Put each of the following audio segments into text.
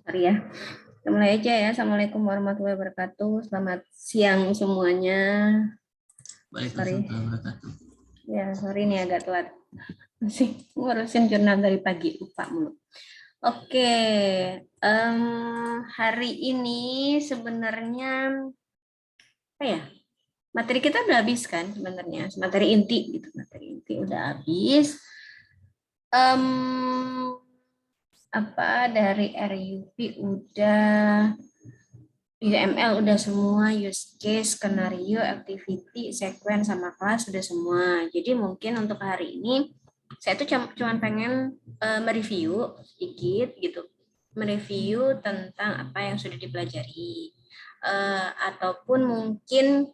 Sorry ya. Kita mulai aja ya. Assalamualaikum warahmatullahi wabarakatuh. Selamat siang semuanya. Waalaikumsalam Sorry. warahmatullahi wabarakatuh. Ya, sorry nih agak telat. Masih ngurusin jurnal dari pagi. Lupa mulu. Oke. Hari ini sebenarnya apa ya? Materi kita udah habis kan sebenarnya. Materi inti gitu. Materi inti udah habis. Em, apa dari RUP udah, UML udah semua, use case, skenario, activity, sequence, sama kelas sudah semua. Jadi mungkin untuk hari ini saya tuh cuma pengen mereview sedikit gitu, mereview tentang apa yang sudah dipelajari. Ataupun mungkin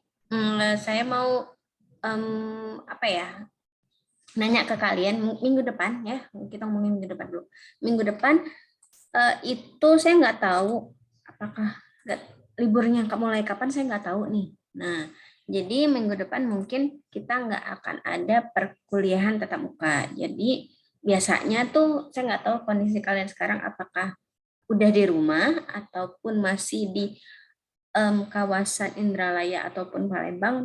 saya mau apa ya, nanya ke kalian minggu depan ya, kita ngomongin minggu depan dulu. Minggu depan itu saya nggak tahu apakah liburnya mulai kapan, saya nggak tahu nih. Nah, jadi minggu depan mungkin kita nggak akan ada perkuliahan tatap muka. Jadi biasanya tuh saya nggak tahu kondisi kalian sekarang apakah udah di rumah ataupun masih di kawasan Indralaya ataupun Palembang.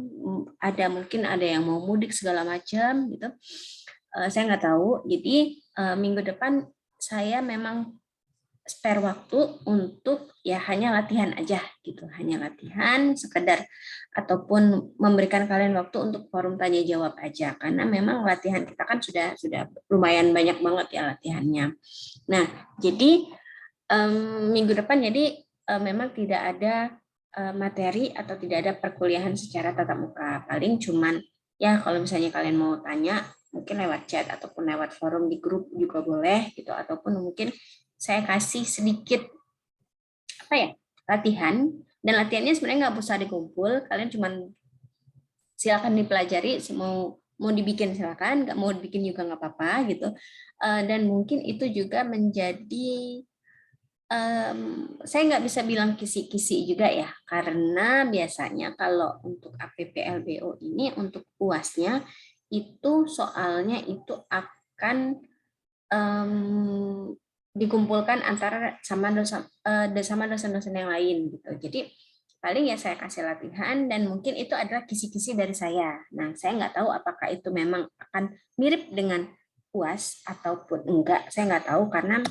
Ada mungkin ada yang mau mudik segala macam gitu. Saya nggak tahu. Jadi minggu depan saya memang spare waktu untuk ya hanya latihan aja gitu, hanya latihan sekedar ataupun memberikan kalian waktu untuk forum tanya jawab aja, karena memang latihan kita kan sudah lumayan banyak banget ya latihannya. Nah, jadi minggu depan jadi memang tidak ada materi atau tidak ada perkuliahan secara tatap muka, paling cuman ya kalau misalnya kalian mau tanya mungkin lewat chat ataupun lewat forum di grup juga boleh gitu, ataupun mungkin saya kasih sedikit apa ya, latihan, dan latihannya sebenarnya nggak usah dikumpul, kalian cuman silakan dipelajari, mau dibikin silakan, nggak mau dibikin juga nggak apa-apa gitu. Dan mungkin itu juga menjadi saya nggak bisa bilang kisi-kisi juga ya, karena biasanya kalau untuk APPLBO ini untuk UASnya itu soalnya itu akan dikumpulkan antara sama dosen-dosen yang lain gitu. Jadi paling ya saya kasih latihan dan mungkin itu adalah kisi-kisi dari saya. Nah, saya nggak tahu apakah itu memang akan mirip dengan UAS ataupun enggak. Saya nggak tahu karena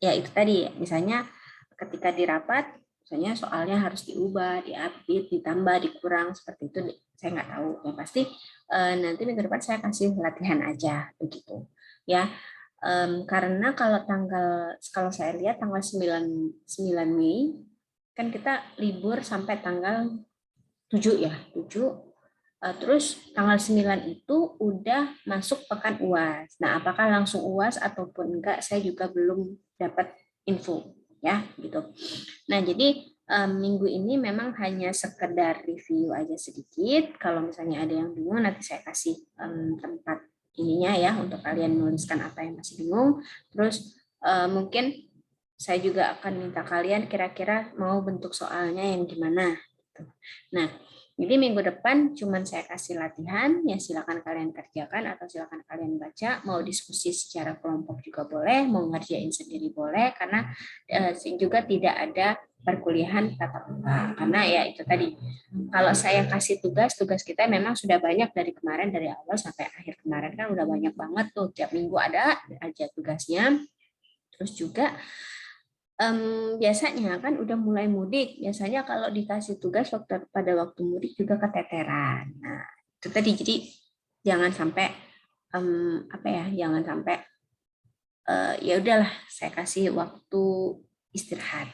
ya itu tadi, misalnya ketika di rapat, misalnya soalnya harus diubah, diupdate, ditambah, dikurang, seperti itu saya nggak tahu. Yang pasti nanti minggu depan saya kasih latihan aja begitu. Ya, karena kalau saya lihat tanggal 9 Mei kan kita libur sampai tanggal 7 ya, 7. Terus tanggal 9 itu udah masuk pekan UAS. Nah, apakah langsung UAS ataupun enggak, saya juga belum dapat info ya, gitu. Nah, jadi minggu ini memang hanya sekedar review aja sedikit. Kalau misalnya ada yang bingung, nanti saya kasih tempat ininya ya untuk kalian menuliskan apa yang masih bingung. Terus mungkin saya juga akan minta kalian kira-kira mau bentuk soalnya yang gimana gitu. Nah, jadi minggu depan cuman saya kasih latihan, ya silakan kalian kerjakan atau silakan kalian baca, mau diskusi secara kelompok juga boleh, mau ngerjain sendiri boleh, karena juga tidak ada perkuliahan tatap muka. Karena ya itu tadi, kalau saya kasih tugas kita memang sudah banyak dari kemarin, dari awal sampai akhir kemarin kan udah banyak banget tuh, tiap minggu ada aja tugasnya. Terus juga biasanya kan udah mulai mudik, biasanya kalau dikasih tugas pada waktu mudik juga keteteran. Nah, itu tadi, jadi jangan sampai apa ya, jangan sampai ya udahlah saya kasih waktu istirahat.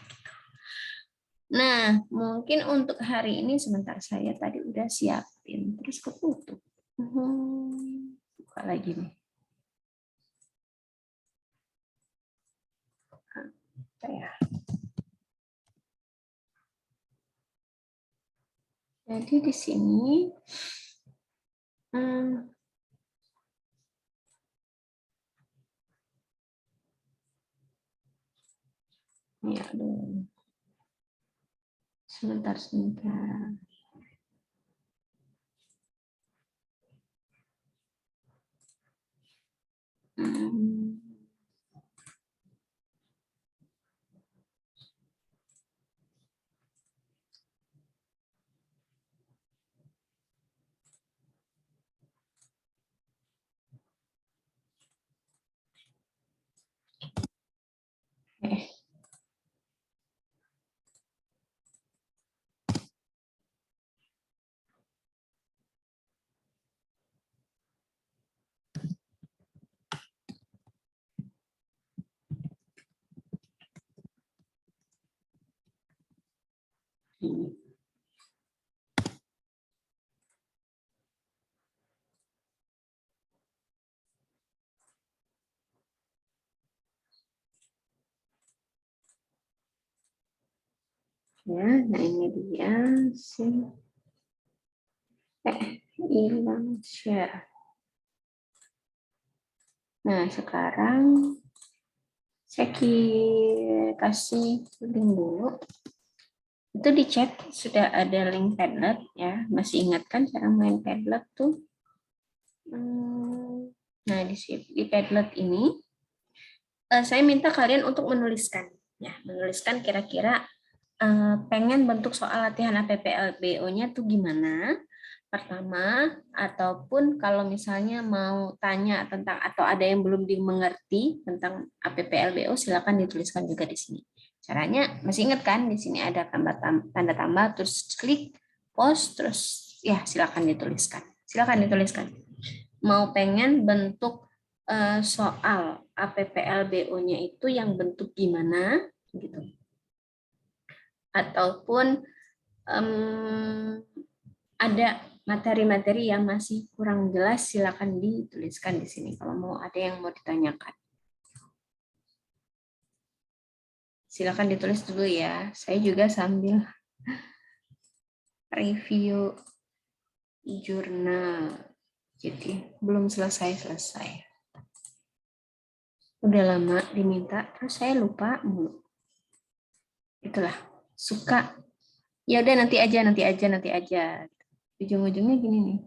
Nah, mungkin untuk hari ini sebentar, saya tadi udah siapin terus ketutup. Buka lagi nih. Ya. Jadi di sini ya, aduh. Sebentar. Hmm. Ya, nah ini dia sih. Hilang share. Nah, sekarang saya kasih link dulu. Itu di chat sudah ada link Padlet ya. Masih ingat kan cara main Padlet tuh? Nah, di Padlet ini saya minta kalian untuk menuliskan ya, menuliskan kira-kira pengen bentuk soal latihan APPLBO-nya tuh gimana pertama, ataupun kalau misalnya mau tanya tentang atau ada yang belum dimengerti tentang APPLBO, silakan dituliskan juga di sini. Caranya masih ingat kan? Di sini ada tanda tambah, terus klik post, terus ya silakan dituliskan. Silakan dituliskan. Mau pengen bentuk soal APPLBO-nya itu yang bentuk gimana gitu. Ataupun ada materi-materi yang masih kurang jelas, silakan dituliskan di sini kalau mau ada yang mau ditanyakan. Silakan ditulis dulu ya. Saya juga sambil review jurnal. Jadi belum selesai. Udah lama diminta, terus saya lupa mulu. Itulah, suka. Ya udah nanti aja. Ujung-ujungnya gini nih.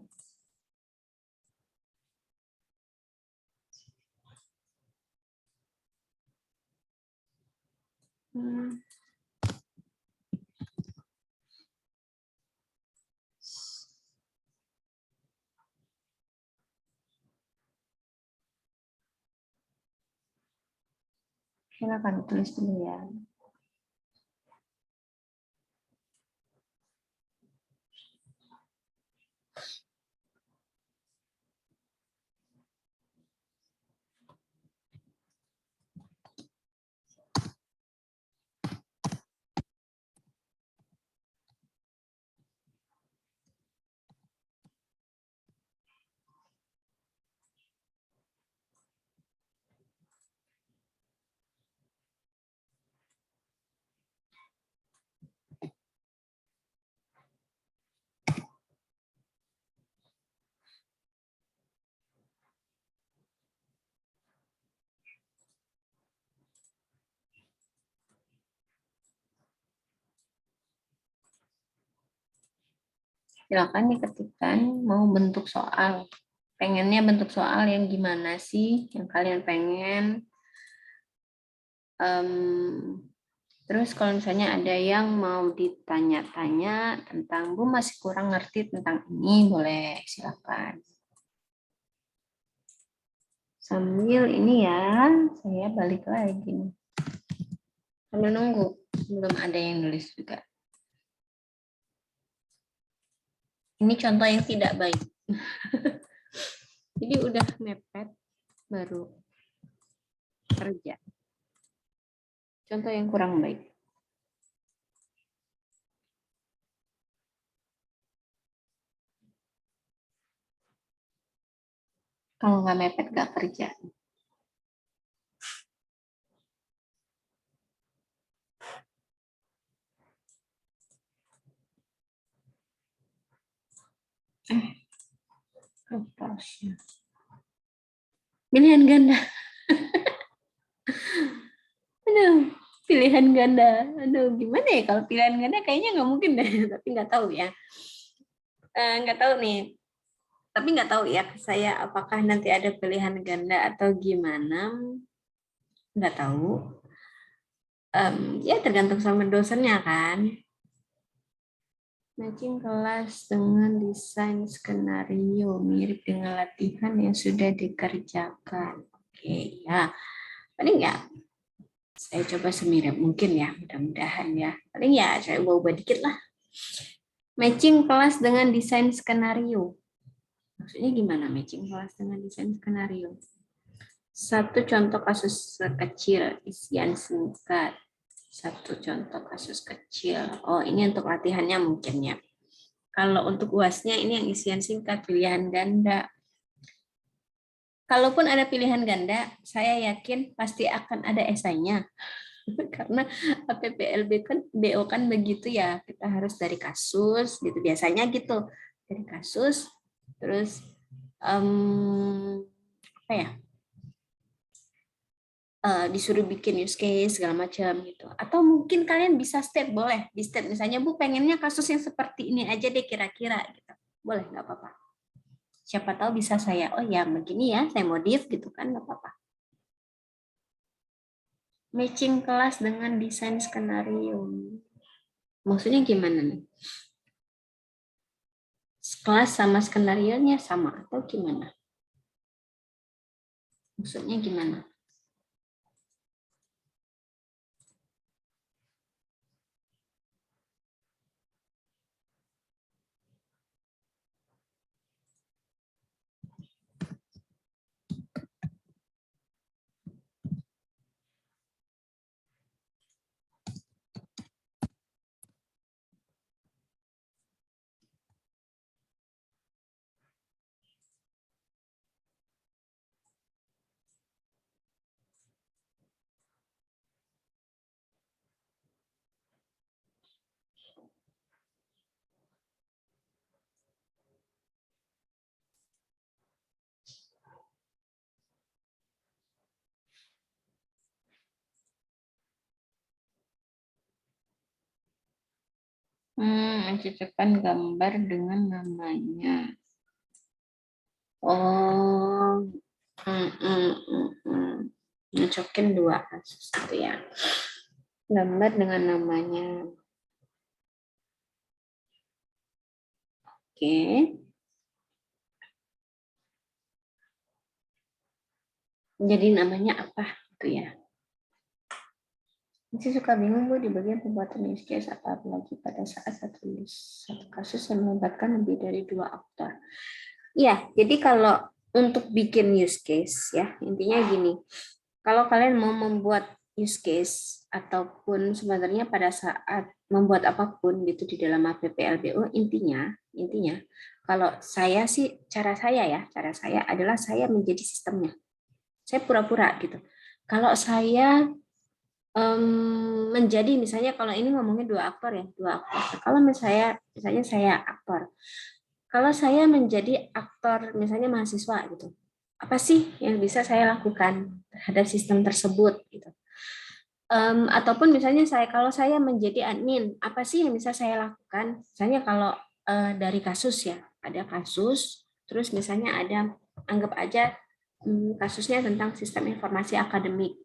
Silakan tulis dulu ya. Silakan diketikkan mau bentuk soal. Pengennya bentuk soal yang gimana sih yang kalian pengen. Terus kalau misalnya ada yang mau ditanya-tanya tentang Bu masih kurang ngerti tentang ini, boleh silakan. Sambil ini ya, saya balik lagi nih. Sambil nunggu, belum ada yang nulis juga. Ini contoh yang tidak baik. Jadi udah mepet, baru kerja. Contoh yang kurang baik. Kalau nggak mepet, nggak kerja. Kertasnya. Pilihan ganda. Aduh, pilihan ganda. Aduh, gimana ya kalau pilihan ganda kayaknya nggak mungkin deh, tapi nggak tahu ya. Nggak tahu nih. Tapi nggak tahu ya saya apakah nanti ada pilihan ganda atau gimana. Nggak tahu. Ya tergantung sama dosennya kan. Matching kelas dengan desain skenario mirip dengan latihan yang sudah dikerjakan. Oke, ya. Paling ya saya coba semirip mungkin ya, mudah-mudahan ya. Paling ya saya ubah-ubah dikit lah. Matching kelas dengan desain skenario. Maksudnya gimana matching kelas dengan desain skenario? Satu contoh kasus kecil, isian singkat. Satu contoh kasus kecil. Oh, ini untuk latihannya mungkin ya. Kalau untuk UASnya ini yang isian singkat, pilihan ganda. Kalaupun ada pilihan ganda, saya yakin pasti akan ada esainya. Karena APPLB kan BO kan begitu ya, kita harus dari kasus gitu biasanya gitu, dari kasus terus apa ya, disuruh bikin use case segala macam gitu. Atau mungkin kalian bisa state, boleh di state misalnya Bu pengennya kasus yang seperti ini aja deh kira-kira gitu, boleh nggak apa-apa. Siapa tahu bisa saya, oh ya begini ya saya modif gitu kan, nggak apa-apa. Matching kelas dengan desain skenario. Maksudnya gimana nih? Kelas sama skenario-nya sama atau gimana? Maksudnya gimana? Mencocokkan gambar dengan namanya. Oh, nyocokin dua kasus gitu ya. Gambar dengan namanya. Oke. Jadi namanya apa gitu ya. Masih suka bingung Bu di bagian pembuatan use case, apalagi pada saat satu kasus yang melibatkan lebih dari 2 aktor. Ya, jadi kalau untuk bikin use case ya, intinya gini. Kalau kalian mau membuat use case ataupun sebenarnya pada saat membuat apapun gitu di dalam APPLBO, intinya kalau saya sih cara saya adalah saya menjadi sistemnya. Saya pura-pura gitu. Kalau saya menjadi misalnya kalau ini ngomongnya 2 aktor ya, 2 aktor. Kalau misalnya saya aktor. Kalau saya menjadi aktor misalnya mahasiswa gitu. Apa sih yang bisa saya lakukan terhadap sistem tersebut gitu. Ataupun misalnya kalau saya menjadi admin, apa sih yang bisa saya lakukan? Misalnya kalau dari kasus ya, ada kasus, terus misalnya ada anggap aja kasusnya tentang sistem informasi akademik.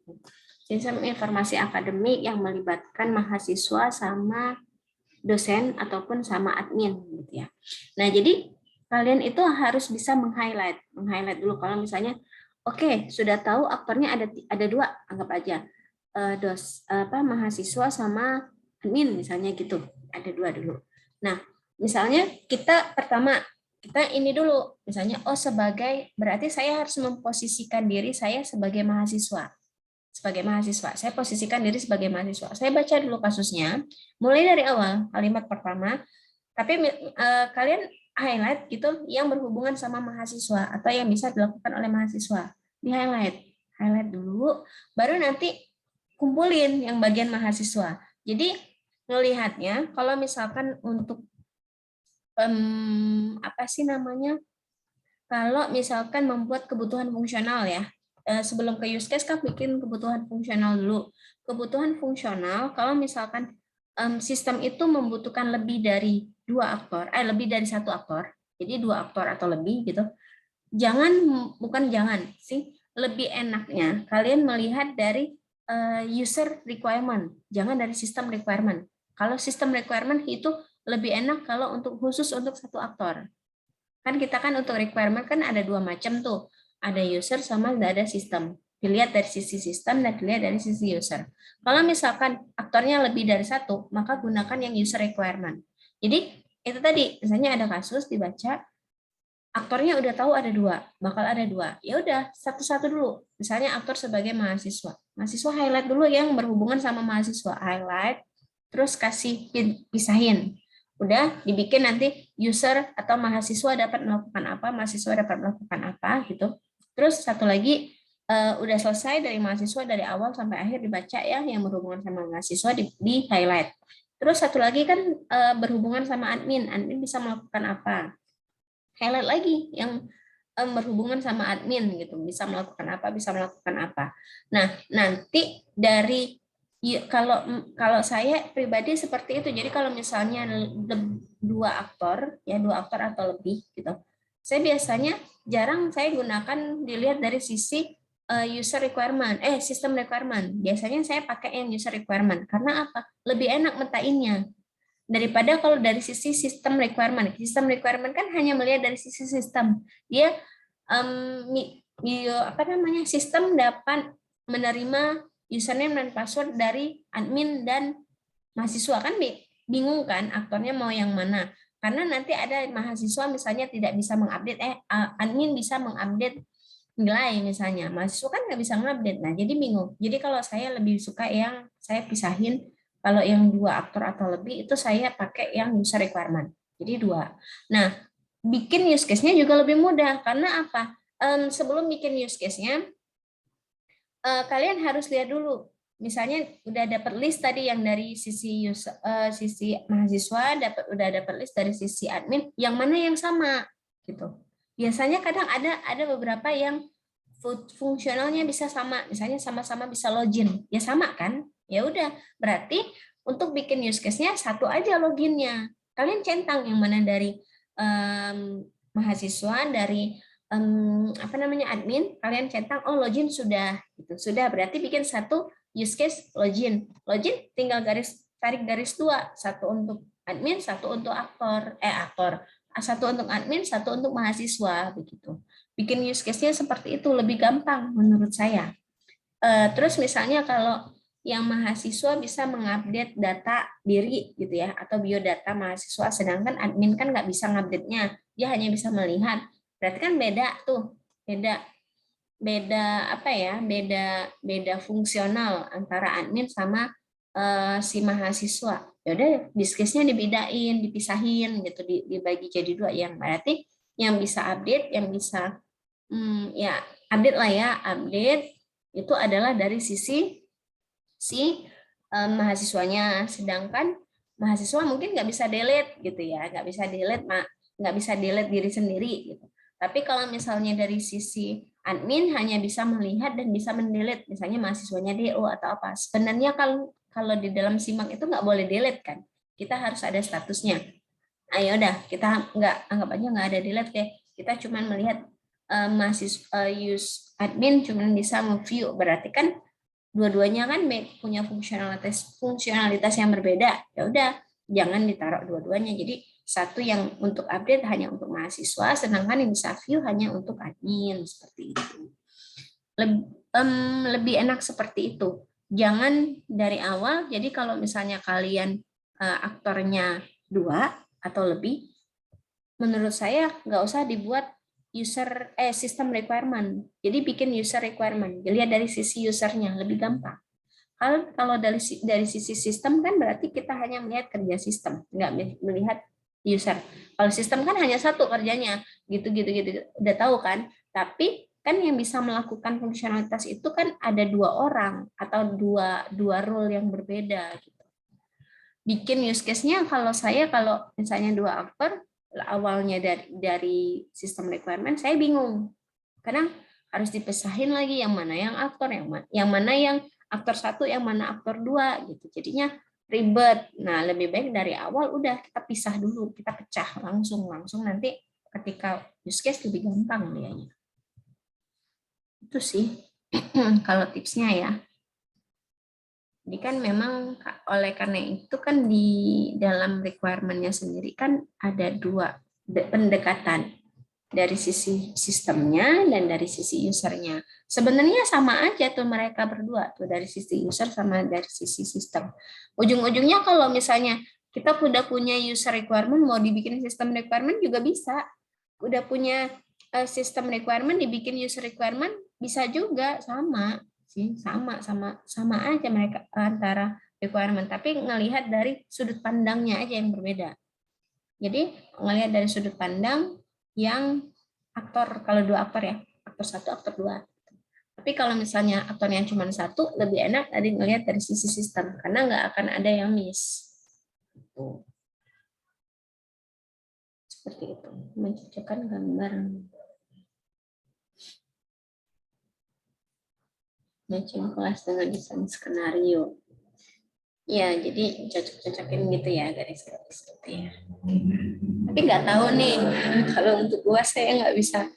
Sistem informasi akademik yang melibatkan mahasiswa sama dosen ataupun sama admin gitu ya. Nah, jadi kalian itu harus bisa meng-highlight dulu kalau misalnya oke, sudah tahu aktornya ada 2, anggap aja mahasiswa sama admin misalnya gitu. Ada 2 dulu. Nah, misalnya kita ini dulu, misalnya berarti saya harus memposisikan diri saya sebagai mahasiswa. Saya posisikan diri sebagai mahasiswa. Saya baca dulu kasusnya, mulai dari awal, kalimat pertama, tapi kalian highlight gitu yang berhubungan sama mahasiswa atau yang bisa dilakukan oleh mahasiswa. Highlight dulu, baru nanti kumpulin yang bagian mahasiswa. Jadi melihatnya kalau misalkan untuk kalau misalkan membuat kebutuhan fungsional ya, sebelum ke use case kan bikin kebutuhan fungsional dulu. Kebutuhan fungsional kalau misalkan sistem itu membutuhkan lebih dari 2 aktor, lebih dari 1 aktor, jadi 2 aktor atau lebih gitu. Lebih enaknya kalian melihat dari user requirement, jangan dari system requirement. Kalau system requirement itu lebih enak kalau khusus untuk 1 aktor. Kan kita kan untuk requirement kan ada 2 macam tuh. Ada user sama ada sistem. Dilihat dari sisi sistem dan dilihat dari sisi user. Kalau misalkan aktornya lebih dari 1, maka gunakan yang user requirement. Jadi itu tadi, misalnya ada kasus dibaca, aktornya udah tahu ada 2, bakal ada 2. Ya udah, satu-satu dulu. Misalnya aktor sebagai mahasiswa. Mahasiswa highlight dulu yang berhubungan sama mahasiswa. Highlight, terus kasih pisahin. Udah dibikin nanti user atau mahasiswa dapat melakukan apa gitu. Terus satu lagi udah selesai dari mahasiswa dari awal sampai akhir dibaca ya, yang berhubungan sama mahasiswa di highlight. Terus satu lagi kan berhubungan sama admin. Admin bisa melakukan apa? Highlight lagi yang berhubungan sama admin gitu, bisa melakukan apa, bisa melakukan apa. Nah, nanti dari kalau saya pribadi seperti itu. Jadi kalau misalnya dua aktor atau lebih gitu, saya biasanya jarang saya gunakan dilihat dari sisi user requirement, system requirement. Biasanya saya pakai yang user requirement karena apa? Lebih enak metainnya daripada kalau dari sisi sistem requirement. Sistem requirement kan hanya melihat dari sisi sistem. Dia sistem dapat menerima username dan password dari admin dan mahasiswa, kan bingung kan aktornya mau yang mana, karena nanti ada mahasiswa misalnya tidak bisa mengupdate admin bisa mengupdate nilai misalnya, mahasiswa kan nggak bisa mengupdate. Nah, jadi bingung. Jadi kalau saya lebih suka yang saya pisahin, kalau yang dua aktor atau lebih itu saya pakai yang user requirement. Jadi dua. Nah, bikin use case-nya juga lebih mudah. Karena apa? Sebelum bikin use case-nya, kalian harus lihat dulu. Misalnya udah dapat list tadi yang dari sisi sisi mahasiswa, udah dapat list dari sisi admin, yang mana yang sama gitu. Biasanya kadang ada beberapa yang fungsionalnya bisa sama, misalnya sama-sama bisa login, ya sama kan? Ya udah, berarti untuk bikin use case-nya satu aja loginnya. Kalian centang yang mana dari mahasiswa, dari admin, kalian centang login sudah gitu. Sudah berarti bikin satu use case login. Login tinggal tarik garis dua, satu untuk admin, satu untuk satu untuk admin, satu untuk mahasiswa begitu. Bikin use case-nya seperti itu lebih gampang menurut saya. Terus misalnya kalau yang mahasiswa bisa mengupdate data diri gitu ya, atau biodata mahasiswa, sedangkan admin kan nggak bisa ngupdate-nya, dia hanya bisa melihat. Berarti kan beda tuh, beda fungsional antara admin sama si mahasiswa. Ya udah, diskesnya dipisahin gitu, dibagi jadi dua. Yang berarti yang bisa update, yang bisa update lah ya, update itu adalah dari sisi si mahasiswanya, sedangkan mahasiswa mungkin nggak bisa delete gitu ya, nggak bisa delete diri sendiri gitu. Tapi kalau misalnya dari sisi admin hanya bisa melihat dan bisa mendelete, misalnya mahasiswanya DO atau apa. Sebenarnya kalau di dalam simak itu nggak boleh delete kan, kita harus ada statusnya. Ayo udah, kita anggap aja nggak ada delete ya, kita cuma melihat mahasiswa use admin cuma bisa view, berarti kan dua-duanya kan punya fungsionalitas yang berbeda. Ya udah, jangan ditaruh dua-duanya. Jadi satu yang untuk update hanya untuk mahasiswa, sedangkan yang bisa view hanya untuk admin, seperti itu. Lebih enak seperti itu. Jangan dari awal. Jadi kalau misalnya kalian aktornya dua atau lebih, menurut saya nggak usah dibuat sistem requirement. Jadi bikin user requirement. Dilihat dari sisi usernya, lebih gampang. Kalau dari sisi sistem kan berarti kita hanya melihat kerja sistem, nggak melihat user. Kalau sistem kan hanya satu kerjanya, gitu. Udah tahu kan? Tapi kan yang bisa melakukan fungsionalitas itu kan ada dua orang atau dua role yang berbeda. Gitu. Bikin use case-nya kalau misalnya dua aktor, awalnya dari sistem requirement, saya bingung. Kadang harus dipisahin lagi yang mana yang aktor, yang mana yang aktor satu, yang mana aktor dua gitu. Jadinya ribet. Nah, lebih baik dari awal udah kita pisah dulu, kita pecah langsung nanti ketika use case lebih gampang dianya. Itu sih kalau tipsnya ya. Jadi kan memang oleh karena itu kan di dalam requirement-nya sendiri kan ada dua pendekatan, dari sisi sistemnya dan dari sisi usernya. Sebenarnya sama aja tuh mereka berdua tuh, dari sisi user sama dari sisi sistem. Ujung-ujungnya kalau misalnya kita udah punya user requirement, mau dibikin sistem requirement juga bisa. Udah punya sistem requirement, dibikin user requirement bisa juga, sama sih, sama aja mereka antara requirement, tapi ngelihat dari sudut pandangnya aja yang berbeda. Jadi ngelihat dari sudut pandang yang aktor, kalau dua aktor ya, aktor satu, aktor dua. Tapi kalau misalnya aktornya cuma satu, lebih enak tadi ngelihat dari sisi sistem, karena nggak akan ada yang miss. Tuh. Seperti itu, mencocokkan gambar. Matching kelas dengan desain skenario. Ya, jadi cocok-cocokin gitu ya, garis-garis gitu ya. Tapi nggak tahu nih, kalau untuk UAS saya nggak bisa.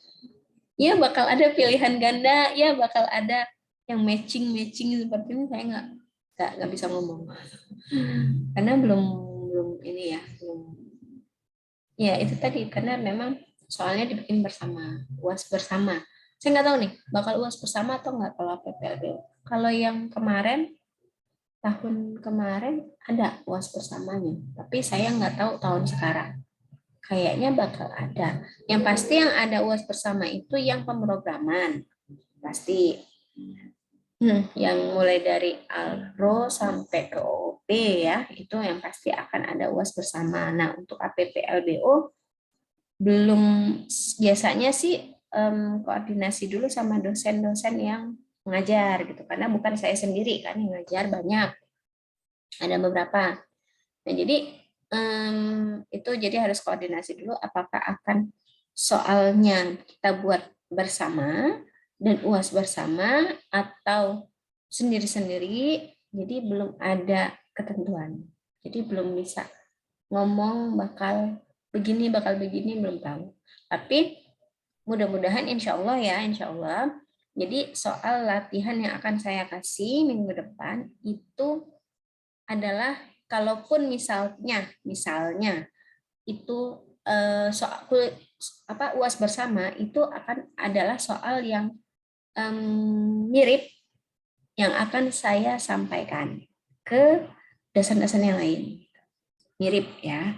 Ya bakal ada pilihan ganda, ya bakal ada yang matching seperti ini, saya nggak bisa ngomong. Karena belum ini ya, belum. Ya itu tadi, karena memang soalnya dibikin bersama, UAS bersama. Saya nggak tahu nih, bakal UAS bersama atau nggak kalau PPLB. Kalau yang kemarin, tahun kemarin ada UAS bersamanya, tapi saya nggak tahu tahun sekarang. Kayaknya bakal ada. Yang pasti yang ada UAS bersama itu yang pemrograman. Pasti. Yang mulai dari Alro sampai ke OOP ya, itu yang pasti akan ada UAS bersama. Nah, untuk APP LBO belum, biasanya sih koordinasi dulu sama dosen-dosen yang mengajar gitu, karena bukan saya sendiri kan yang ngajar, banyak, ada beberapa. Nah, jadi itu jadi harus koordinasi dulu apakah akan soalnya kita buat bersama dan UAS bersama atau sendiri-sendiri. Jadi belum ada ketentuan. Jadi belum bisa ngomong bakal begini belum tahu. Tapi mudah-mudahan insya Allah ya, insya Allah. Jadi soal latihan yang akan saya kasih minggu depan itu adalah, kalaupun misalnya itu soal UAS bersama itu akan adalah soal yang mirip yang akan saya sampaikan ke dosen-dosen yang lain, mirip ya.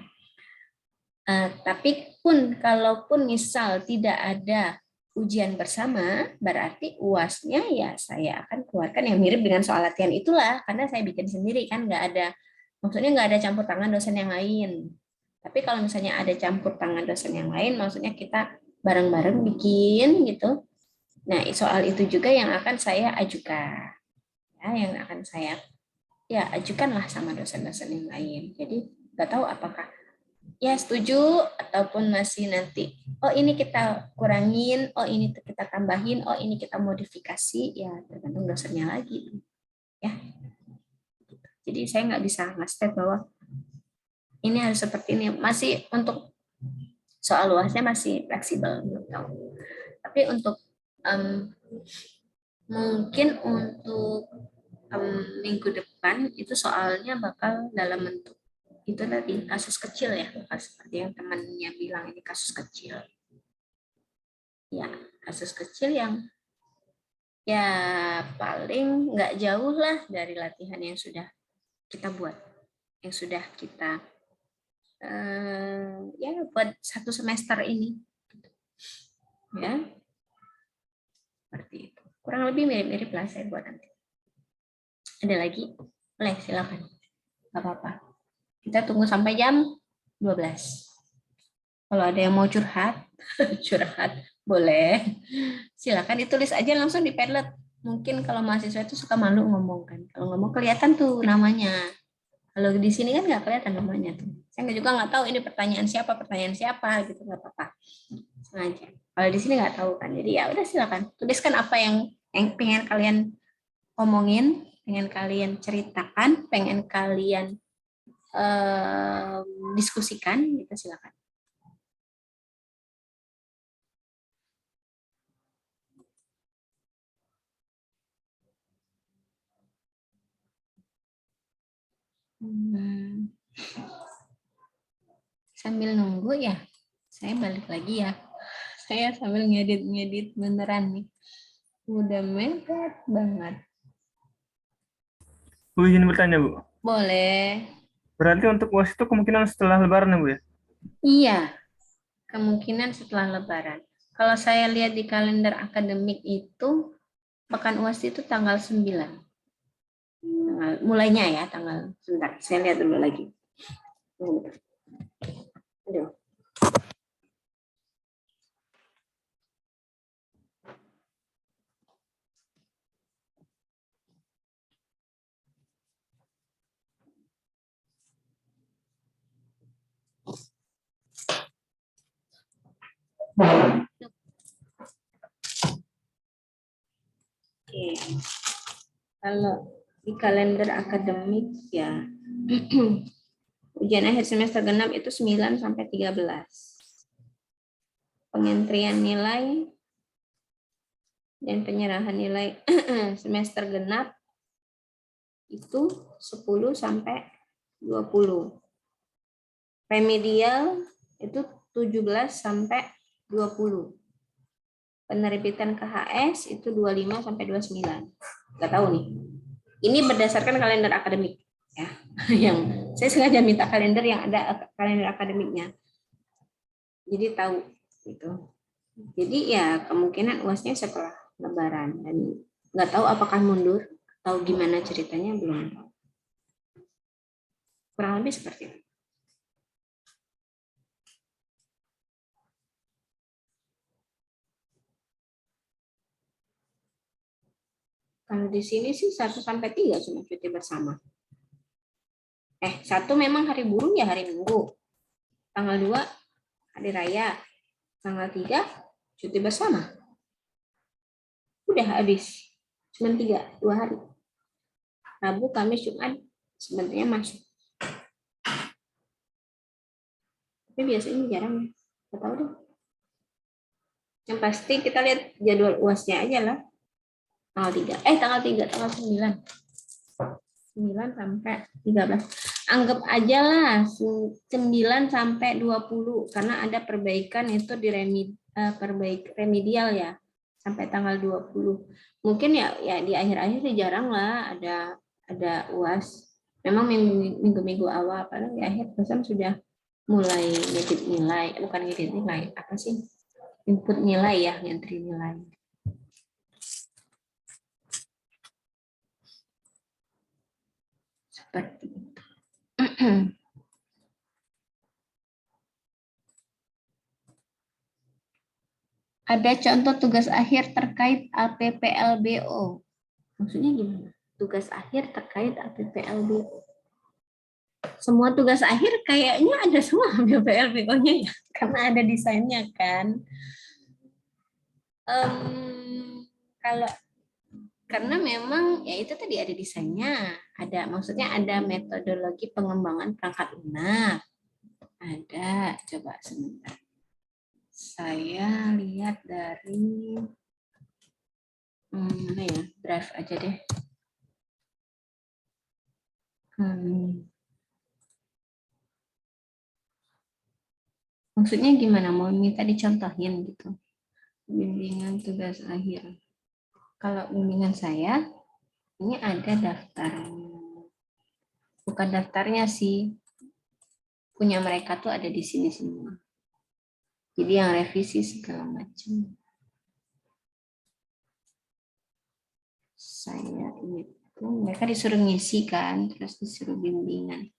Tapi kalaupun misal tidak ada ujian bersama, berarti UAS-nya ya saya akan keluarkan yang mirip dengan soal latihan itulah, karena saya bikin sendiri kan, maksudnya nggak ada campur tangan dosen yang lain. Tapi kalau misalnya ada campur tangan dosen yang lain, maksudnya kita bareng-bareng bikin gitu. Nah, soal itu juga yang akan saya ajukan, ya, yang akan saya ya ajukanlah sama dosen-dosen yang lain. Jadi nggak tahu apakah ya setuju ataupun masih nanti, oh ini kita kurangin, oh ini kita tambahin, oh ini kita modifikasi, ya tergantung dosennya lagi ya. Jadi saya nggak bisa nge-step bahwa ini harus seperti ini. Masih untuk soal luasnya masih fleksibel, belum tahu. Tapi untuk mungkin untuk minggu depan itu soalnya bakal dalam bentuk itu tadi, kasus kecil ya, bukan seperti yang temannya bilang ini kasus kecil. Ya, kasus kecil yang ya paling nggak jauh lah dari latihan yang sudah kita buat, yang sudah kita ya buat satu semester ini, ya seperti itu. Kurang lebih mirip-mirip lah saya buat nanti. Ada lagi? Boleh, silakan. Nggak apa-apa. Kita tunggu sampai jam 12. Kalau ada yang mau curhat, curhat boleh. Silakan ditulis aja langsung di Padlet. Mungkin kalau mahasiswa itu suka malu ngomong kan. Kalau ngomong kelihatan tuh namanya. Kalau di sini kan nggak kelihatan namanya tuh. Saya juga nggak tahu ini pertanyaan siapa gitu, nggak apa-apa. Sengaja. Kalau di sini nggak tahu kan. Jadi ya udah silakan tuliskan apa yang pengen kalian omongin, pengen kalian ceritakan, pengen kalian diskusikan, gitu silakan. Sambil nunggu ya, saya balik lagi ya. Saya sambil ngedit beneran nih. Udah mepet banget. Bu, izin bertanya, Bu. Boleh. Berarti untuk UAS itu kemungkinan setelah Lebaran ya, Bu ya? Iya, kemungkinan setelah Lebaran. Kalau saya lihat di kalender akademik itu, pekan UAS itu tanggal 9. Mulainya ya, sebentar. Saya lihat dulu lagi. Aduh. Kalau di kalender akademik ya ujian akhir semester genap itu 9 sampai 13. Pengentrian nilai dan penyerahan nilai semester genap itu 10 sampai 20. Remedial itu 17 sampai 20. Penerbitan KHS itu 25 sampai 29. Nggak tahu nih. Ini berdasarkan kalender akademik ya. Yang saya sengaja minta kalender yang ada kalender akademiknya. Jadi tahu gitu. Jadi ya kemungkinan UASnya setelah Lebaran dan nggak tahu apakah mundur atau gimana ceritanya belum tahu. Kurang lebih seperti itu. Kalau di sini sih 1 sampai 3 cuma cuti bersama. 1 memang hari buruh ya hari Minggu. Tanggal 2 hari raya. Tanggal 3 cuti bersama. Udah habis. Cuma 2 hari. Rabu, Kamis, Jumat sebenarnya masuk. Tapi biasanya jarang ya. Nggak tahu deh. Yang pasti kita lihat jadwal UASnya aja lah. Tanggal 9 sampai 13. Anggap aja lah 9 sampai 20 karena ada perbaikan itu di remedial ya sampai tanggal 20. Mungkin ya di akhir-akhir jarang lah ada UAS. Memang minggu-minggu awal padahal di akhir pesan sudah mulai ngedit nilai, bukan ngedit nilai, apa sih? Input nilai ya, ngentri nilai. Seperti itu. Ada contoh tugas akhir terkait APPLBO. Maksudnya gimana? Tugas akhir terkait APPLBO. Semua tugas akhir kayaknya ada semua APPLBO-nya ya, karena ada desainnya kan. Kalau karena memang ya itu tadi ada desainnya, maksudnya ada metodologi pengembangan perangkat lunak. Ada, coba sebentar. Saya lihat dari mana ya, drive aja deh. Maksudnya gimana? Mau minta dicontohin gitu? Bimbingan tugas akhir. Kalau bimbingan saya, ini ada daftarnya. Bukan daftarnya sih. Punya mereka tuh ada di sini semua. Jadi yang revisi segala macam. Saya itu, mereka disuruh ngisi kan, terus disuruh bimbingan.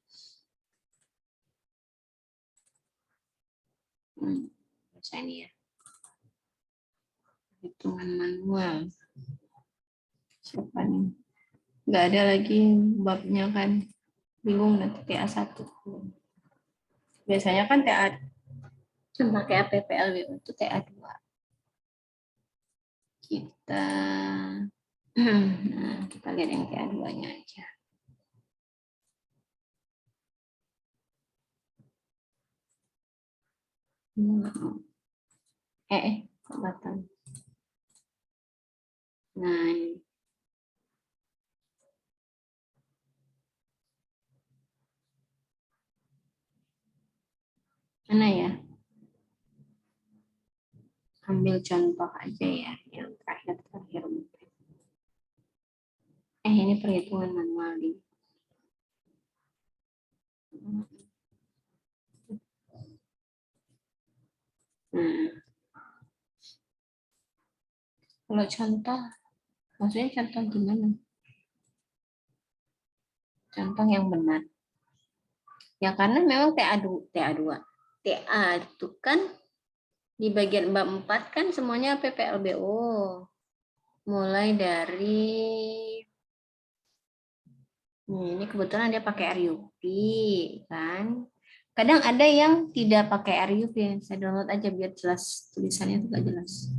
Baca ini ya. Hitungan manual. Siapa nih? Nggak ada lagi babnya kan. Bingung nanti TA1. Biasanya kan TA pakai APPLBO itu TA2. Kita lihat yang TA2-nya aja. Kebatan. Nah, ini. Mana ya? Ambil contoh aja ya, yang terakhir. Ini perhitungan manual nih. Kalau contoh, maksudnya contoh gimana? Contoh yang benar. Ya karena memang TA itu kan di bagian bab 4 kan semuanya PPLBO. Mulai dari ini kebetulan dia pakai RUP kan. Kadang ada yang tidak pakai RUP, saya download aja biar jelas tulisannya itu gak jelas.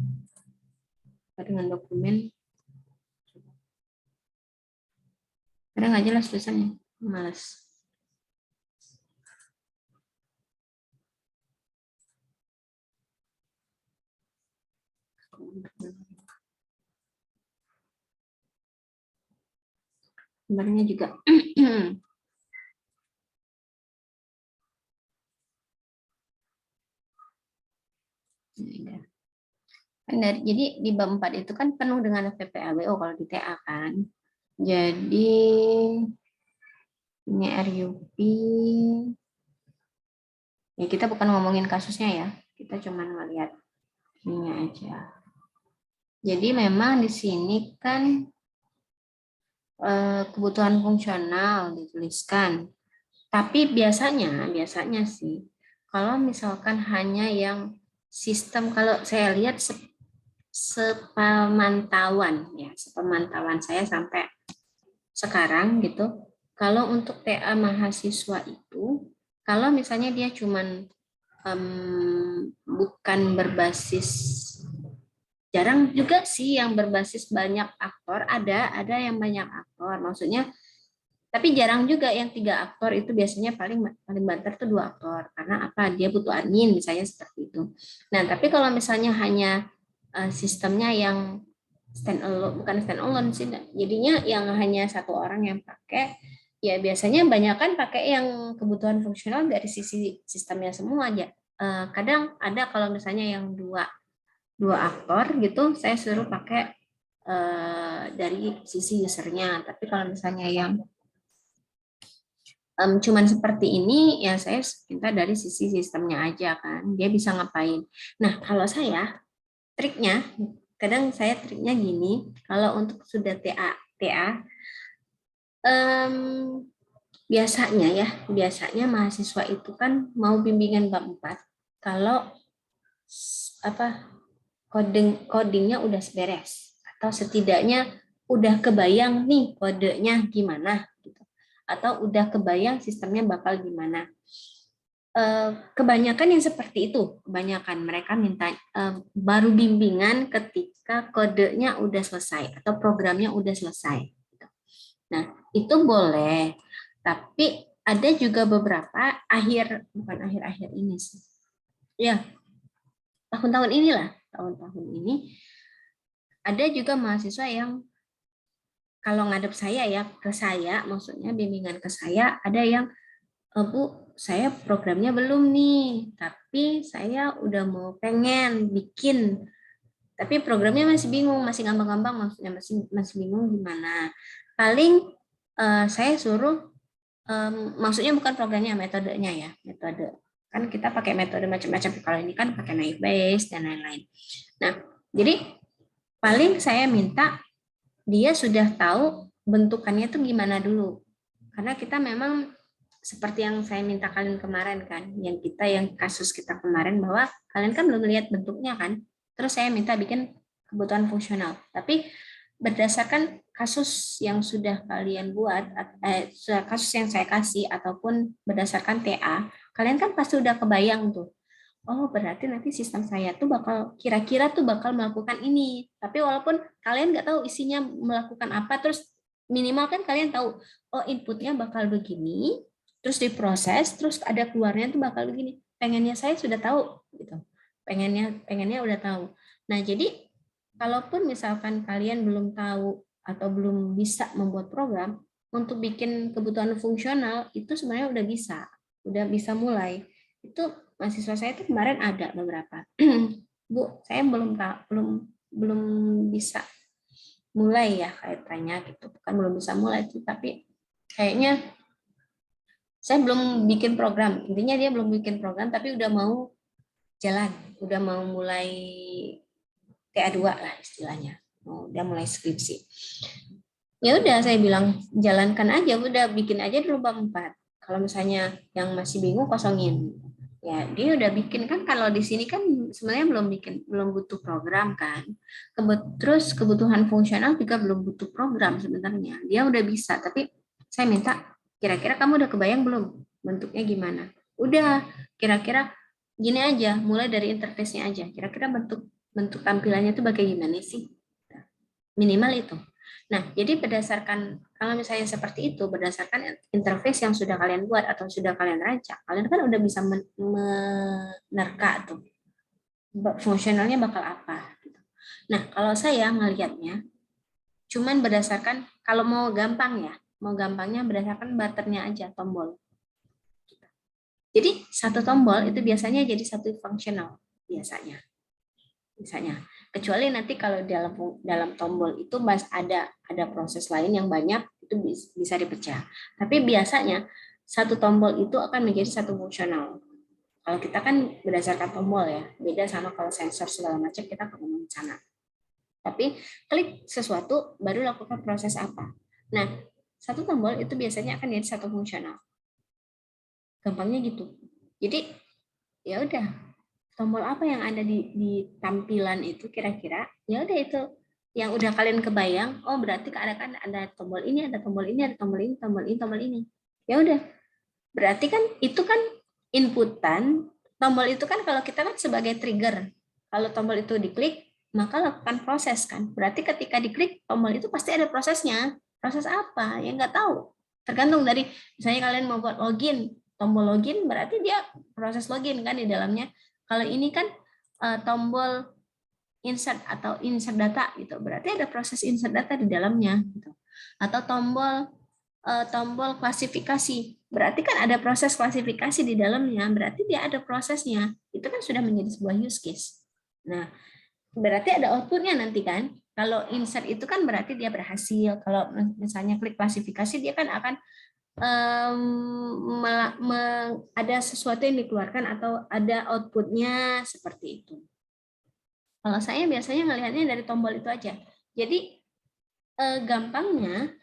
Dengan dokumen Karena nggak jelas tulisannya, malas. Gambarnya juga. Jadi di bab 4 itu kan penuh dengan PPABO kalau di TA kan. Jadi ini RUP. Ya kita bukan ngomongin kasusnya ya. Kita cuma ngelihat ini aja. Jadi memang di sini kan kebutuhan fungsional dituliskan. Tapi biasanya sih kalau misalkan hanya yang sistem, kalau saya lihat sepemantauan saya sampai sekarang gitu, kalau untuk TA mahasiswa itu, kalau misalnya dia cuman bukan berbasis, jarang juga sih yang berbasis banyak aktor, ada yang banyak aktor, maksudnya, tapi jarang juga yang 3 aktor, itu biasanya paling banter tuh 2 aktor, karena apa, dia butuh admin misalnya seperti itu. Nah tapi kalau misalnya hanya sistemnya yang bukan stand alone sih, jadinya yang hanya 1 orang yang pakai, ya biasanya banyak kan pakai yang kebutuhan fungsional dari sisi sistemnya semua aja. Kadang ada kalau misalnya yang dua aktor gitu, saya suruh pakai dari sisi usernya. Tapi kalau misalnya yang cuman seperti ini, ya saya minta dari sisi sistemnya aja kan, dia bisa ngapain. Nah kalau saya triknya, kadang saya triknya gini, kalau untuk sudah TA biasanya mahasiswa itu kan mau bimbingan bab 4 kalau codingnya udah beres, atau setidaknya udah kebayang nih kodenya gimana gitu, atau udah kebayang sistemnya bakal gimana. Kebanyakan yang seperti itu, kebanyakan mereka minta baru bimbingan ketika kodenya udah selesai atau programnya udah selesai. Nah, itu boleh, tapi ada juga beberapa bukan akhir-akhir ini sih. Ya, tahun-tahun ini ada juga mahasiswa yang kalau ngadep saya ya, ke saya, maksudnya bimbingan ke saya, ada yang Bu, saya programnya belum nih, tapi saya udah mau pengen bikin, tapi programnya masih bingung, masih ngambang-ngambang, maksudnya masih bingung gimana. Paling saya suruh, maksudnya bukan programnya, metodenya ya, metode. Kan kita pakai metode macam-macam, kalau ini kan pakai naive Bayes dan lain-lain. Nah, jadi paling saya minta dia sudah tahu bentukannya itu gimana dulu, karena kita memang seperti yang saya minta kalian kemarin kan, yang kasus kita kemarin, bahwa kalian kan belum lihat bentuknya kan, terus saya minta bikin kebutuhan fungsional, tapi berdasarkan kasus yang sudah kalian buat, kasus yang saya kasih, ataupun berdasarkan TA, kalian kan pasti udah kebayang tuh, oh berarti nanti sistem saya tuh kira-kira tuh bakal melakukan ini, tapi walaupun kalian nggak tahu isinya melakukan apa, terus minimal kan kalian tahu, oh inputnya bakal begini, terus diproses, terus ada keluarnya tuh bakal begini. Pengennya saya sudah tahu gitu. Pengennya udah tahu. Nah, jadi kalaupun misalkan kalian belum tahu atau belum bisa membuat program, untuk bikin kebutuhan fungsional itu sebenarnya udah bisa mulai. Itu mahasiswa saya itu kemarin ada beberapa. Bu, saya belum bisa mulai ya kaitannya gitu. Bukan belum bisa mulai, tapi kayaknya saya belum bikin program. Intinya dia belum bikin program, tapi udah mau jalan, udah mau mulai TA2 lah istilahnya. Udah mulai skripsi. Ya udah saya bilang jalankan aja, udah bikin aja dulu bab 4. Kalau misalnya yang masih bingung kosongin. Ya, dia udah bikin kan, kalau di sini kan sebenarnya belum butuh program kan. Terus kebutuhan fungsional juga belum butuh program sebenarnya. Dia udah bisa, tapi saya minta kira-kira kamu udah kebayang belum bentuknya gimana? Udah, kira-kira gini aja, mulai dari interface-nya aja. Kira-kira bentuk tampilannya tuh bagaimana sih? Minimal itu. Nah, jadi berdasarkan, kalau misalnya seperti itu, berdasarkan interface yang sudah kalian buat atau sudah kalian rancang, kalian kan udah bisa menerka tuh, fungsionalnya bakal apa. Nah, kalau saya ngelihatnya, cuman berdasarkan, kalau mau gampang ya, mau gampangnya berdasarkan buttonnya aja, tombol. Jadi, satu tombol itu biasanya jadi satu fungsional, biasanya. Misalnya, kecuali nanti kalau dalam tombol itu ada proses lain yang banyak, itu bisa dipecah. Tapi biasanya satu tombol itu akan menjadi satu fungsional. Kalau kita kan berdasarkan tombol ya, beda sama kalau sensor segala macam kita ke sana. Tapi klik sesuatu baru lakukan proses apa. Nah, satu tombol itu biasanya akan jadi satu fungsional. Gampangnya gitu. Jadi ya udah, tombol apa yang ada di tampilan itu kira-kira, ya udah itu yang udah kalian kebayang. Oh, berarti kan ada tombol ini, ada tombol ini, ada tombol ini, tombol ini, tombol ini. Ya udah, berarti kan itu kan inputan. Tombol itu kan kalau kita kan sebagai trigger. Kalau tombol itu diklik, maka lakukan proses kan. Berarti ketika diklik tombol itu pasti ada prosesnya. Proses apa? Ya nggak tahu. Tergantung dari, misalnya kalian mau buat login, tombol login berarti dia proses login kan di dalamnya. Kalau ini kan tombol insert atau insert data gitu, berarti ada proses insert data di dalamnya gitu. Atau tombol klasifikasi, berarti kan ada proses klasifikasi di dalamnya, berarti dia ada prosesnya. Itu kan sudah menjadi sebuah use case. Nah, berarti ada outputnya nanti kan. Kalau insert itu kan berarti dia berhasil. Kalau misalnya klik klasifikasi, dia kan akan ada sesuatu yang dikeluarkan atau ada outputnya seperti itu. Kalau saya biasanya ngelihatnya dari tombol itu aja. Jadi gampangnya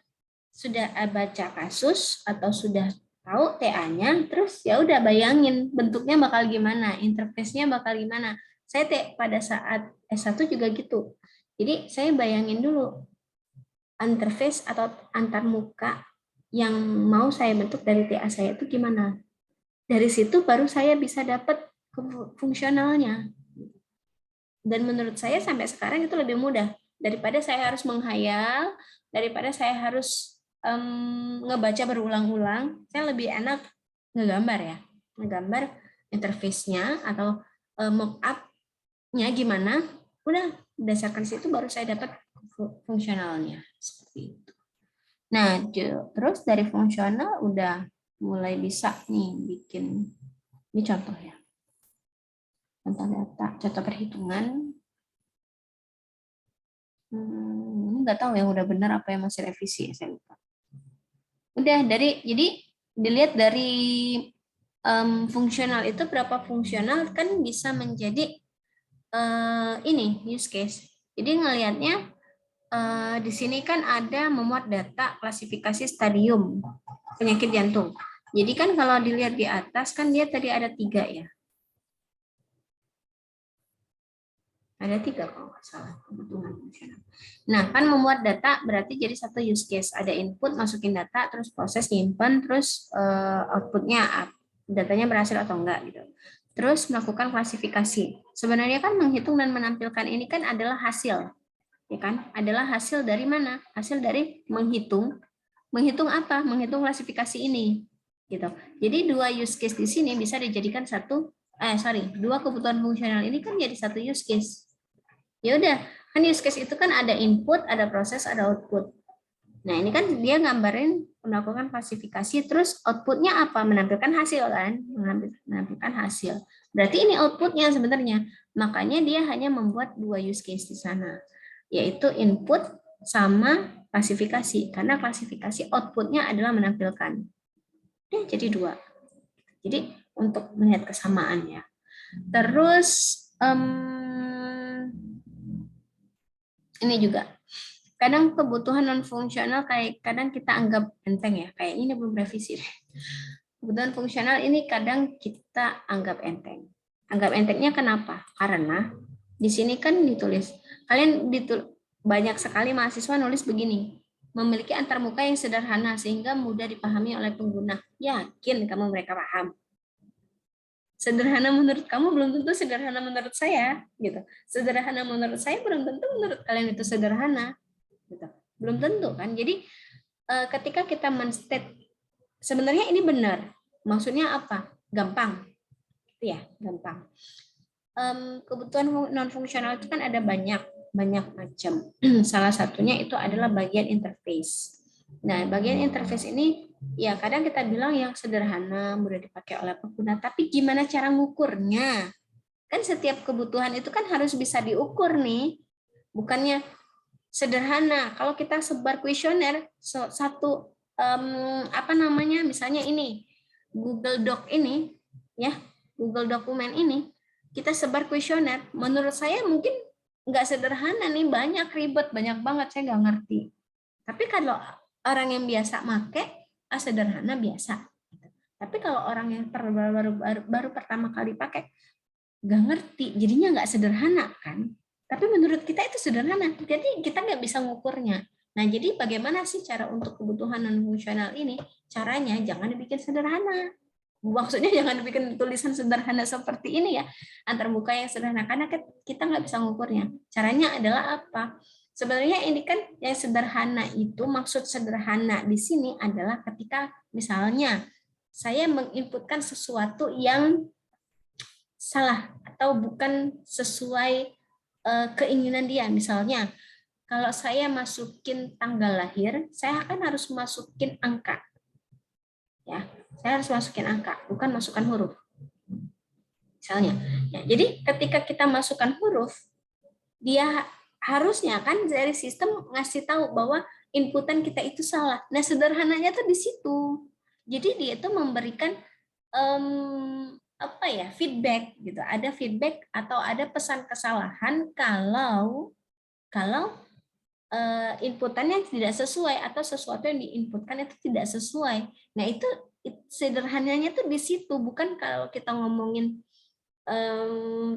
sudah baca kasus atau sudah tahu TA-nya, terus ya udah bayangin bentuknya bakal gimana, interface-nya bakal gimana. Saya pada saat S1 juga gitu. Jadi saya bayangin dulu interface atau antar muka yang mau saya bentuk dari TA saya itu gimana. Dari situ baru saya bisa dapat fungsionalnya. Dan menurut saya sampai sekarang itu lebih mudah daripada saya harus menghayal, daripada saya harus ngebaca berulang-ulang. Saya lebih enak ngegambar ya, ngegambar interface-nya atau mock-up-nya gimana. Udah berdasarkan situ baru saya dapat fungsionalnya seperti itu. Nah, terus dari fungsional udah mulai bisa nih bikin, ini contoh ya. Contoh data, contoh perhitungan. Nggak tahu yang udah benar apa yang masih revisi, saya lupa. Udah jadi dilihat dari fungsional itu berapa fungsional kan bisa menjadi ini use case. Jadi ngelihatnya di sini kan ada memuat data klasifikasi stadium penyakit jantung. Jadi kan kalau dilihat di atas kan dia tadi ada 3 ya. Ada 3 kalau nggak salah kebutuhan fungsional. Nah kan memuat data berarti jadi satu use case. Ada input masukin data, terus proses nyimpen, terus outputnya datanya berhasil atau enggak gitu. Terus melakukan klasifikasi. Sebenarnya kan menghitung dan menampilkan ini kan adalah hasil. Ya kan, adalah hasil dari mana? Hasil dari menghitung apa? Menghitung klasifikasi ini, gitu. Jadi 2 use case di sini bisa dijadikan dua kebutuhan fungsional ini kan jadi satu use case. Ya udah, kan use case itu kan ada input, ada proses, ada output. Nah ini kan dia gambarin melakukan klasifikasi, terus outputnya apa? Menampilkan hasil kan, menampilkan hasil. Berarti ini outputnya sebenarnya. Makanya dia hanya membuat 2 use case di sana, yaitu input sama klasifikasi, karena klasifikasi outputnya adalah menampilkan. Jadi 2. Jadi untuk melihat kesamaannya. Terus ini juga kadang kebutuhan non fungsional kayak kadang kita anggap enteng ya, kayak ini belum revisi. Kebutuhan fungsional ini kadang kita anggap enteng. Anggap entengnya kenapa? Karena di sini kan ditulis, banyak sekali mahasiswa nulis begini, memiliki antarmuka yang sederhana sehingga mudah dipahami oleh pengguna. Yakin kamu mereka paham? Sederhana menurut kamu belum tentu sederhana menurut saya, gitu. Sederhana menurut saya belum tentu menurut kalian itu sederhana, gitu. Belum tentu kan. Jadi ketika kita men-state sebenarnya ini benar, maksudnya apa? Gampang, gitu ya, gampang. Kebutuhan non fungsional itu kan ada banyak macam. Salah satunya itu adalah bagian interface. Nah, bagian interface ini ya kadang kita bilang yang sederhana, mudah dipakai oleh pengguna, tapi gimana cara ngukurnya? Kan setiap kebutuhan itu kan harus bisa diukur nih. Bukannya sederhana. Kalau kita sebar kuesioner satu apa namanya? Misalnya ini Google Doc ini ya, Google dokumen ini kita sebar kuesioner, menurut saya mungkin nggak sederhana nih, banyak ribet, banyak banget, saya nggak ngerti. Tapi kalau orang yang biasa make, sederhana biasa. Tapi kalau orang yang baru pertama kali pakai, nggak ngerti, jadinya nggak sederhana kan. Tapi menurut kita itu sederhana, jadi kita nggak bisa ngukurnya. Nah, jadi bagaimana sih cara untuk kebutuhan non fungsional ini? Caranya jangan dibikin sederhana. Maksudnya jangan bikin tulisan sederhana seperti ini ya, antar muka yang sederhana, karena kita nggak bisa ngukurnya. Caranya adalah apa? Sebenarnya ini kan yang sederhana itu, maksud sederhana di sini adalah ketika misalnya saya menginputkan sesuatu yang salah atau bukan sesuai keinginan dia. Misalnya, kalau saya masukin tanggal lahir, saya akan harus masukin angka. Ya, saya harus masukin angka, bukan masukkan huruf. Misalnya, ya, jadi ketika kita masukkan huruf, dia harusnya kan dari sistem ngasih tahu bahwa inputan kita itu salah. Nah, sederhananya tuh di situ. Jadi dia itu memberikan apa ya, feedback gitu. Ada feedback atau ada pesan kesalahan kalau inputannya tidak sesuai atau sesuatu yang diinputkan itu tidak sesuai. Nah, itu sederhananya tuh di situ, bukan kalau kita ngomongin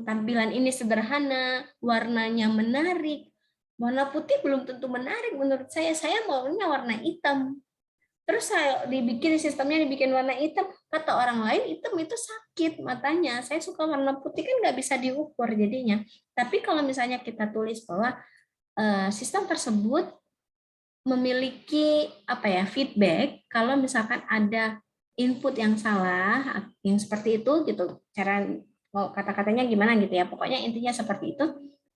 tampilan ini sederhana, warnanya menarik. Warna putih belum tentu menarik menurut saya maunya warna hitam. Terus saya dibikin sistemnya dibikin warna hitam, kata orang lain hitam itu sakit matanya. Saya suka warna putih, kan nggak bisa diukur jadinya. Tapi kalau misalnya kita tulis bahwa sistem tersebut memiliki apa ya, feedback kalau misalkan ada input yang salah, yang seperti itu gitu, cara kata-katanya gimana gitu ya, pokoknya intinya seperti itu,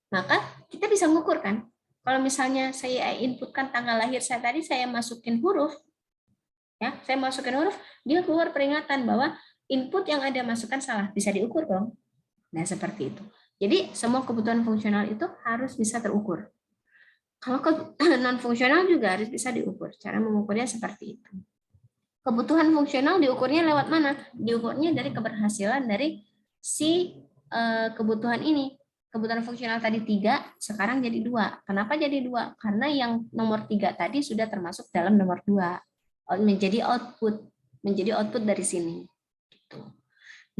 maka kita bisa mengukur kan. Kalau misalnya saya inputkan tanggal lahir saya tadi, saya masukin huruf, ya, saya masukin huruf, dia keluar peringatan bahwa input yang ada masukkan salah, bisa diukur dong. Nah, seperti itu. Jadi semua kebutuhan fungsional itu harus bisa terukur. Kalau non fungsional juga harus bisa diukur. Cara mengukurnya seperti itu. Kebutuhan fungsional diukurnya lewat mana? Diukurnya dari keberhasilan dari si kebutuhan ini. Kebutuhan fungsional tadi 3, sekarang jadi 2. Kenapa jadi 2? Karena yang nomor 3 tadi sudah termasuk dalam nomor 2. Menjadi output dari sini. Gitu.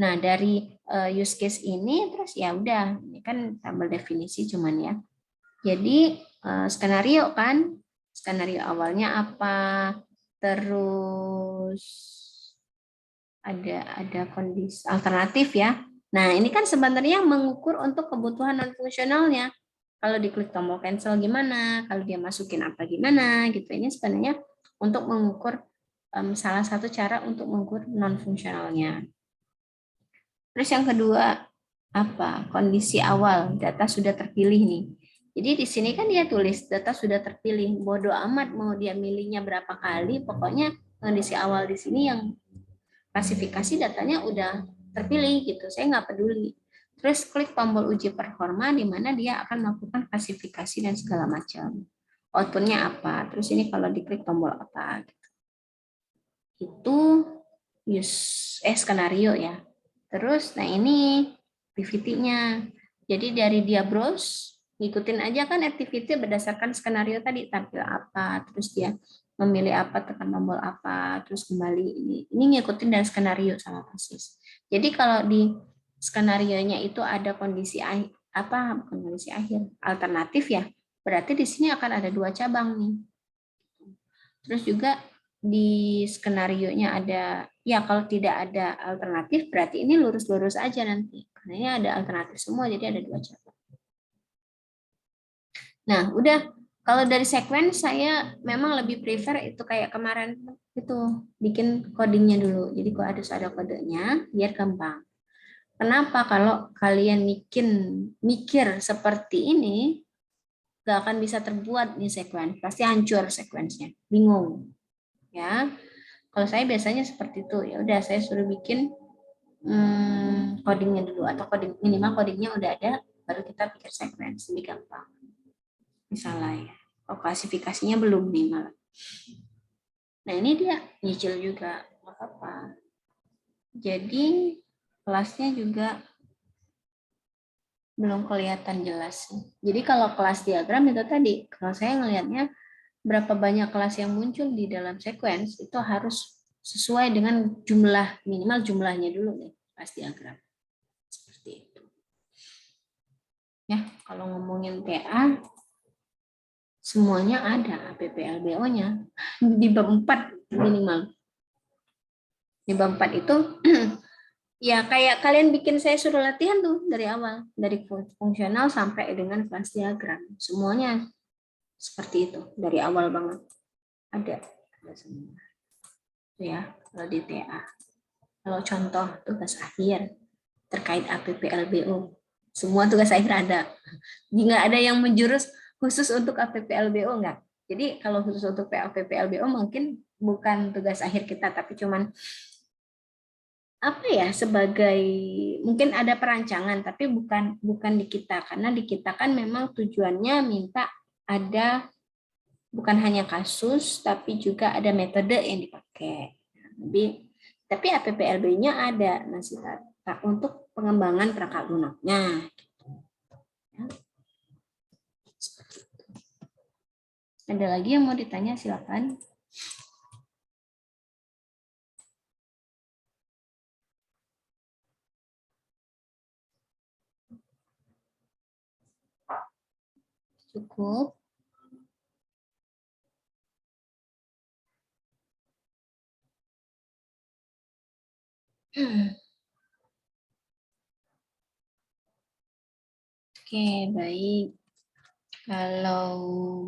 Nah, dari use case ini terus ya udah, ini kan tabel definisi cuman ya. Jadi skenario kan, skenario awalnya apa, terus ada kondisi alternatif ya. Nah, ini kan sebenarnya mengukur untuk kebutuhan non fungsionalnya. Kalau diklik tombol cancel gimana, kalau dia masukin apa gimana gitu. Ini sebenarnya untuk mengukur salah satu cara untuk mengukur non fungsionalnya. Terus yang kedua apa? Kondisi awal, data sudah terpilih nih. Jadi di sini kan dia tulis data sudah terpilih, bodoh amat mau dia milihnya berapa kali, pokoknya kondisi awal di sini yang klasifikasi datanya udah terpilih gitu, saya nggak peduli. Terus klik tombol uji performa di mana dia akan melakukan klasifikasi dan segala macam. Outputnya apa? Terus ini kalau diklik tombol apa? Gitu. Itu skenario ya. Terus nah ini activity-nya. Jadi dari dia browse, ngikutin aja kan activity berdasarkan skenario tadi, tampil apa, terus dia memilih apa, tekan tombol apa, terus kembali ini ngikutin dari skenario sama persis. Jadi kalau di skenarionya itu ada kondisi apa, kondisi akhir alternatif ya, berarti di sini akan ada 2 cabang nih. Terus juga di skenarionya ada, ya kalau tidak ada alternatif berarti ini lurus-lurus aja nanti. Karena ini ada alternatif semua, jadi ada 2 cabang. Nah, udah Kalau dari sequence saya memang lebih prefer itu kayak kemarin itu bikin codingnya dulu. Jadi kok harus ada kodenya biar gampang. Kenapa kalau kalian mikir seperti ini gak akan bisa terbuat nih sequence, pasti hancur sequence-nya, bingung. Ya, kalau saya biasanya seperti itu. Ya udah saya suruh bikin codingnya dulu atau coding minimal codingnya udah ada, baru kita pikir sequence lebih gampang. Misalnya ya. Oh, klasifikasinya belum nih malah. Nah ini dia nyicil juga, nggak apa-apa. Jadi kelasnya juga belum kelihatan jelas. Jadi kalau kelas diagram itu tadi, kalau saya ngelihatnya berapa banyak kelas yang muncul di dalam sequence itu harus sesuai dengan jumlah, minimal jumlahnya dulu nih kelas diagram. Seperti itu. Ya, kalau ngomongin TA semuanya ada APPLBO-nya di bab 4 minimal. Di bab 4 itu ya kayak kalian bikin saya suruh latihan tuh dari awal, dari fungsional sampai dengan kelas diagram. Semuanya seperti itu dari awal banget. Ada semua. Ya, kalau di TA. Kalau contoh tugas akhir terkait APPLBO, semua tugas akhir ada. Nggak ada yang menjurus khusus untuk APPLBO, enggak. Jadi kalau khusus untuk APPLBO mungkin bukan tugas akhir kita, tapi cuman apa ya, sebagai mungkin ada perancangan, tapi bukan di kita, karena di kita kan memang tujuannya minta ada bukan hanya kasus, tapi juga ada metode yang dipakai. Tapi APPLB-nya ada untuk pengembangan perangkat lunaknya. Ada lagi yang mau ditanya, silakan. Cukup. Oke, baik. Kalau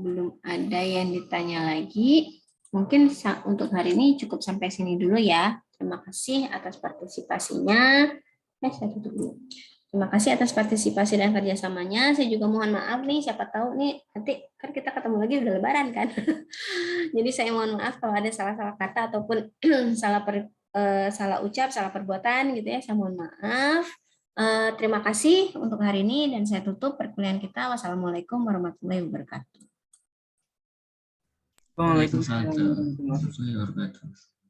belum ada yang ditanya lagi, mungkin untuk hari ini cukup sampai sini dulu ya. Terima kasih atas partisipasinya. Saya tutup dulu. Terima kasih atas partisipasi dan kerjasamanya. Saya juga mohon maaf nih, siapa tahu nih nanti kan kita ketemu lagi udah Lebaran kan. Jadi saya mohon maaf kalau ada salah-salah kata ataupun salah ucap, salah perbuatan gitu ya. Saya mohon maaf. Terima kasih untuk hari ini dan saya tutup perkuliahan kita. Wassalamualaikum warahmatullahi wabarakatuh. Waalaikumsalam Waalaikumsalam warahmatullahi wabarakatuh.